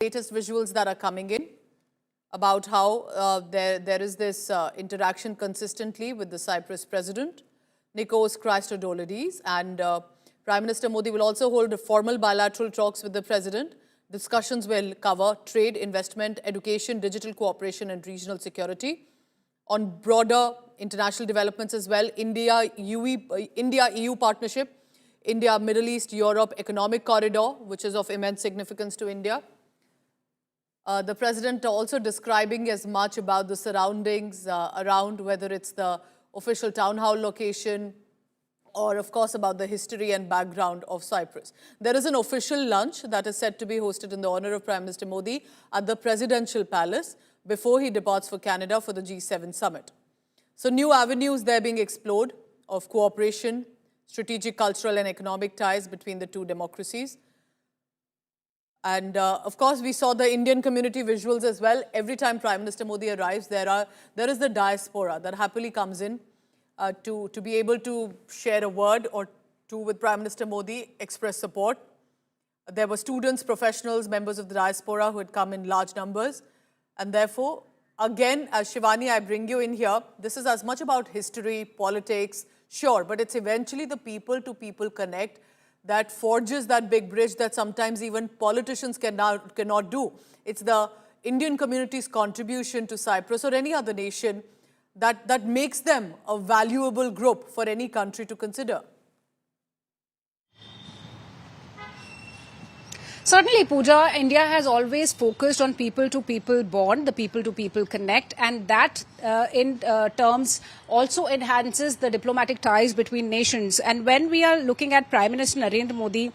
latest visuals that are coming in about how there is this interaction consistently with the Cyprus President, Nikos Christodoulidis, and Prime Minister Modi will also hold formal bilateral talks with the President. Discussions will cover trade, investment, education, digital cooperation and regional security. On broader international developments as well, India-EU partnership, India-Middle East-Europe economic corridor, which is of immense significance to India. The President also describing as much about the surroundings around, whether it's the official town hall location or, of course, about the history and background of Cyprus. There is an official lunch that is set to be hosted in the honor of Prime Minister Modi at the Presidential Palace before he departs for Canada for the G7 summit. So new avenues there being explored of cooperation, strategic, cultural and economic ties between the two democracies. And of course, we saw the Indian community visuals as well. Every time Prime Minister Modi arrives, there is the diaspora that happily comes in to be able to share a word or two with Prime Minister Modi, express support. There were students, professionals, members of the diaspora who had come in large numbers. And therefore, again, as Shivani, I bring you in here, this is as much about history, politics, sure, but it's eventually the people-to-people connect that forges that big bridge that sometimes even politicians cannot do. It's the Indian community's contribution to Cyprus or any other nation that makes them a valuable group for any country to consider. Certainly, Pooja, India has always focused on people-to-people bond, the people-to-people connect, and that in terms also enhances the diplomatic ties between nations. And when we are looking at Prime Minister Narendra Modi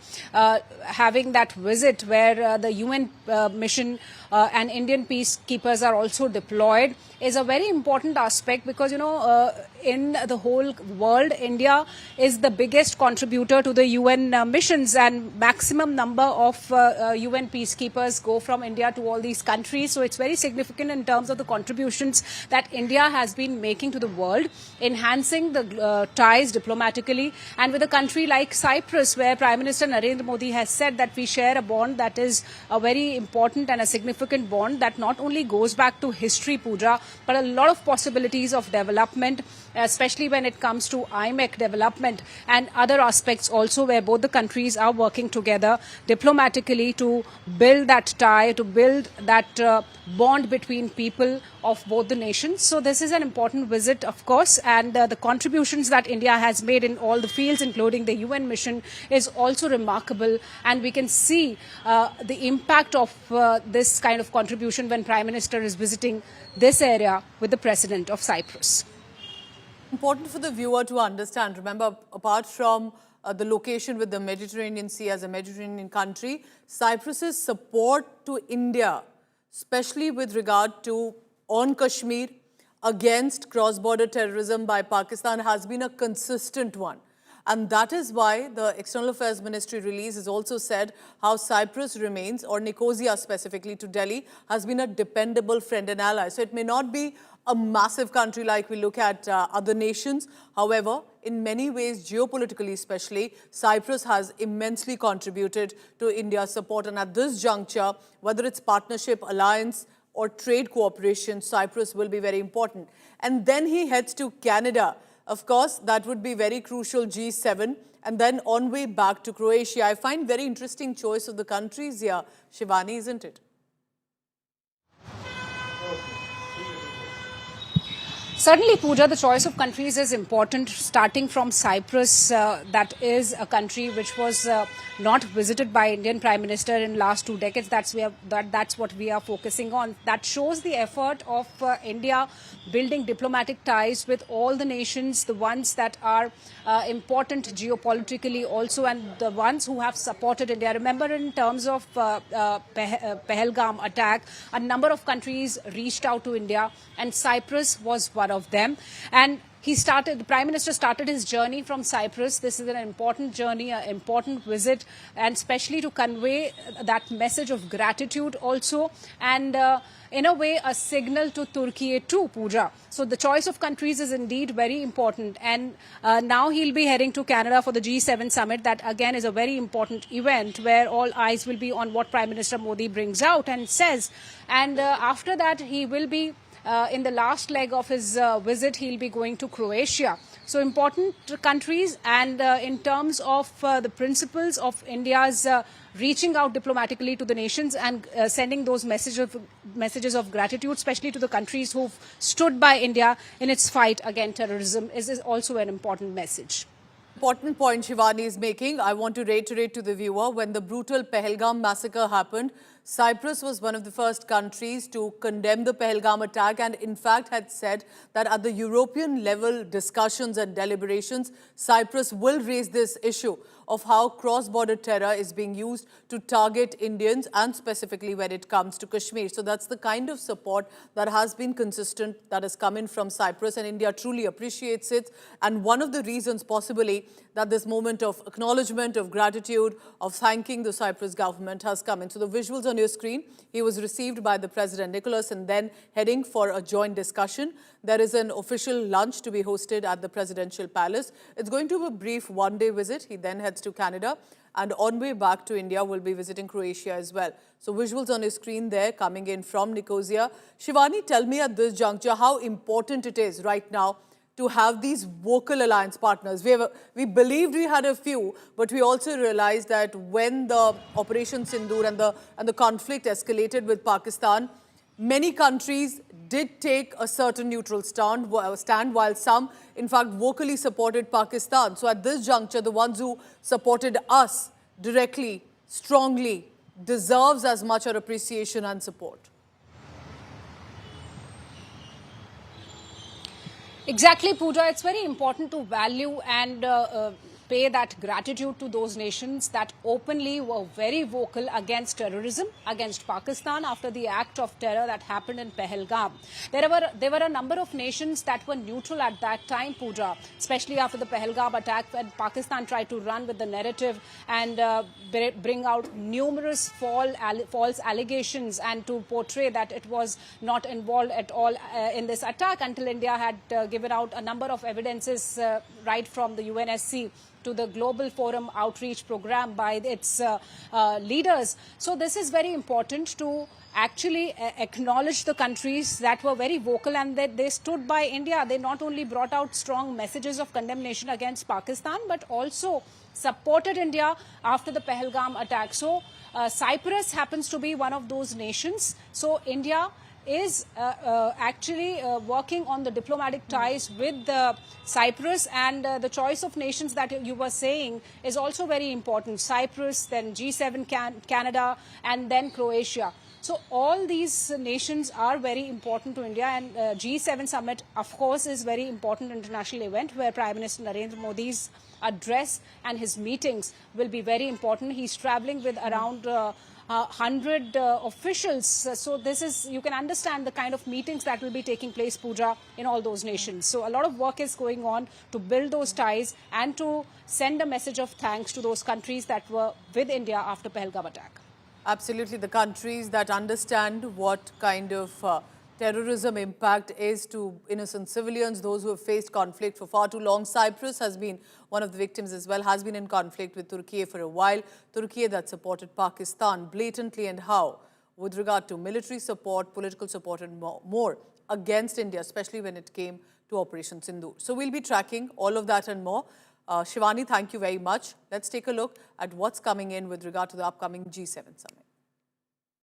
having that visit where the UN mission and Indian peacekeepers are also deployed is a very important aspect because, you know, in the whole world, India is the biggest contributor to the UN missions, and maximum number of UN peacekeepers go from India to all these countries. So it's very significant in terms of the contributions that India has been making to the world, enhancing the ties diplomatically. And with a country like Cyprus, where Prime Minister Narendra Modi has said that we share a bond that is a very important and a significant bond that not only goes back to history, Pooja, but a lot of possibilities of development, especially when it comes to IMEC development and other aspects also where both the countries are working together diplomatically to build that tie, to build that bond between people of both the nations. So this is an important visit, of course, and the contributions that India has made in all the fields, including the UN mission, is also remarkable. And we can see the impact of this kind of contribution when Prime Minister is visiting this area with the President of Cyprus. Important for the viewer to understand. Remember, apart from the location with the Mediterranean Sea as a Mediterranean country, Cyprus's support to India, especially with regard to on Kashmir against cross-border terrorism by Pakistan, has been a consistent one. And that is why the External Affairs Ministry release has also said how Cyprus remains, or Nicosia specifically to Delhi, has been a dependable friend and ally. So it may not be a massive country like we look at other nations. However, in many ways, geopolitically especially, Cyprus has immensely contributed to India's support. And at this juncture, whether it's partnership, alliance, or trade cooperation, Cyprus will be very important. And then he heads to Canada. Of course, that would be very crucial, G7, and then on way back to Croatia. I find very interesting choice of the countries here, Shivani, isn't it? Certainly, Pooja, the choice of countries is important, starting from Cyprus. That is a country which was not visited by Indian Prime Minister in last 2 decades. That's what we are focusing on. That shows the effort of India building diplomatic ties with all the nations, the ones that are important geopolitically also, and the ones who have supported India. Remember, in terms of Pahalgam attack, a number of countries reached out to India, and Cyprus was one of them. And the Prime Minister started his journey from Cyprus. This is an important journey, an important visit, and especially to convey that message of gratitude also, and in a way a signal to Turkey too, Pooja. So the choice of countries is indeed very important, and now he'll be heading to Canada for the G7 summit. That again is a very important event where all eyes will be on what Prime Minister Modi brings out and says, and after that he will be in the last leg of his visit, he'll be going to Croatia. So important countries, and in terms of the principles of India's reaching out diplomatically to the nations and sending those messages of gratitude, especially to the countries who've stood by India in its fight against terrorism, is also an important message. Important point Shivani is making. I want to reiterate to the viewer, when the brutal Pahalgam massacre happened, Cyprus was one of the first countries to condemn the Pahalgam attack and in fact had said that at the European level discussions and deliberations, Cyprus will raise this issue of how cross-border terror is being used to target Indians and specifically when it comes to Kashmir. So that's the kind of support that has been consistent, that has come in from Cyprus, and India truly appreciates it. And one of the reasons possibly that this moment of acknowledgement, of gratitude, of thanking the Cyprus government has come in. So the visuals on your screen, he was received by the President Nicholas and then heading for a joint discussion. There is an official lunch to be hosted at the presidential palace. It's going to be a brief one-day visit. He then heads to Canada and on way back to India will be visiting Croatia as well. So visuals on your screen there coming in from Nicosia. Shivani, tell me at this juncture how important it is right now to have these vocal alliance partners. We believed we had a few, but we also realized that when the Operation Sindoor and the conflict escalated with Pakistan, many countries did take a certain neutral stand, while some, in fact, vocally supported Pakistan. So at this juncture, the ones who supported us directly, strongly, deserves as much our appreciation and support. Exactly, Pooja. It's very important to value and pay that gratitude to those nations that openly were very vocal against terrorism, against Pakistan after the act of terror that happened in Pahalgam. There were a number of nations that were neutral at that time, Pooja, especially after the Pahalgam attack when Pakistan tried to run with the narrative and bring out numerous false allegations and to portray that it was not involved at all in this attack until India had given out a number of evidences right from the UNSC to the Global Forum outreach program by its leaders. So this is very important to actually acknowledge the countries that were very vocal and that they stood by India. They not only brought out strong messages of condemnation against Pakistan, but also supported India after the Pahalgam attack. So Cyprus happens to be one of those nations. So India is actually working on the diplomatic ties with Cyprus, and the choice of nations that you were saying is also very important. Cyprus, then G7 Canada, and then Croatia. So all these nations are very important to India, and G7 summit, of course, is very important international event where Prime Minister Narendra Modi's address and his meetings will be very important. He's traveling with around 100 officials. So this is, you can understand the kind of meetings that will be taking place, Pooja, in all those nations. So a lot of work is going on to build those ties and to send a message of thanks to those countries that were with India after Pahalgam attack. Absolutely. The countries that understand what kind of terrorism impact is to innocent civilians, those who have faced conflict for far too long. Cyprus has been one of the victims as well, has been in conflict with Turkey for a while. Turkey that supported Pakistan blatantly and how, with regard to military support, political support and more against India, especially when it came to Operation Sindoor. So we'll be tracking all of that and more. Shivani, thank you very much. Let's take a look at what's coming in with regard to the upcoming G7 summit.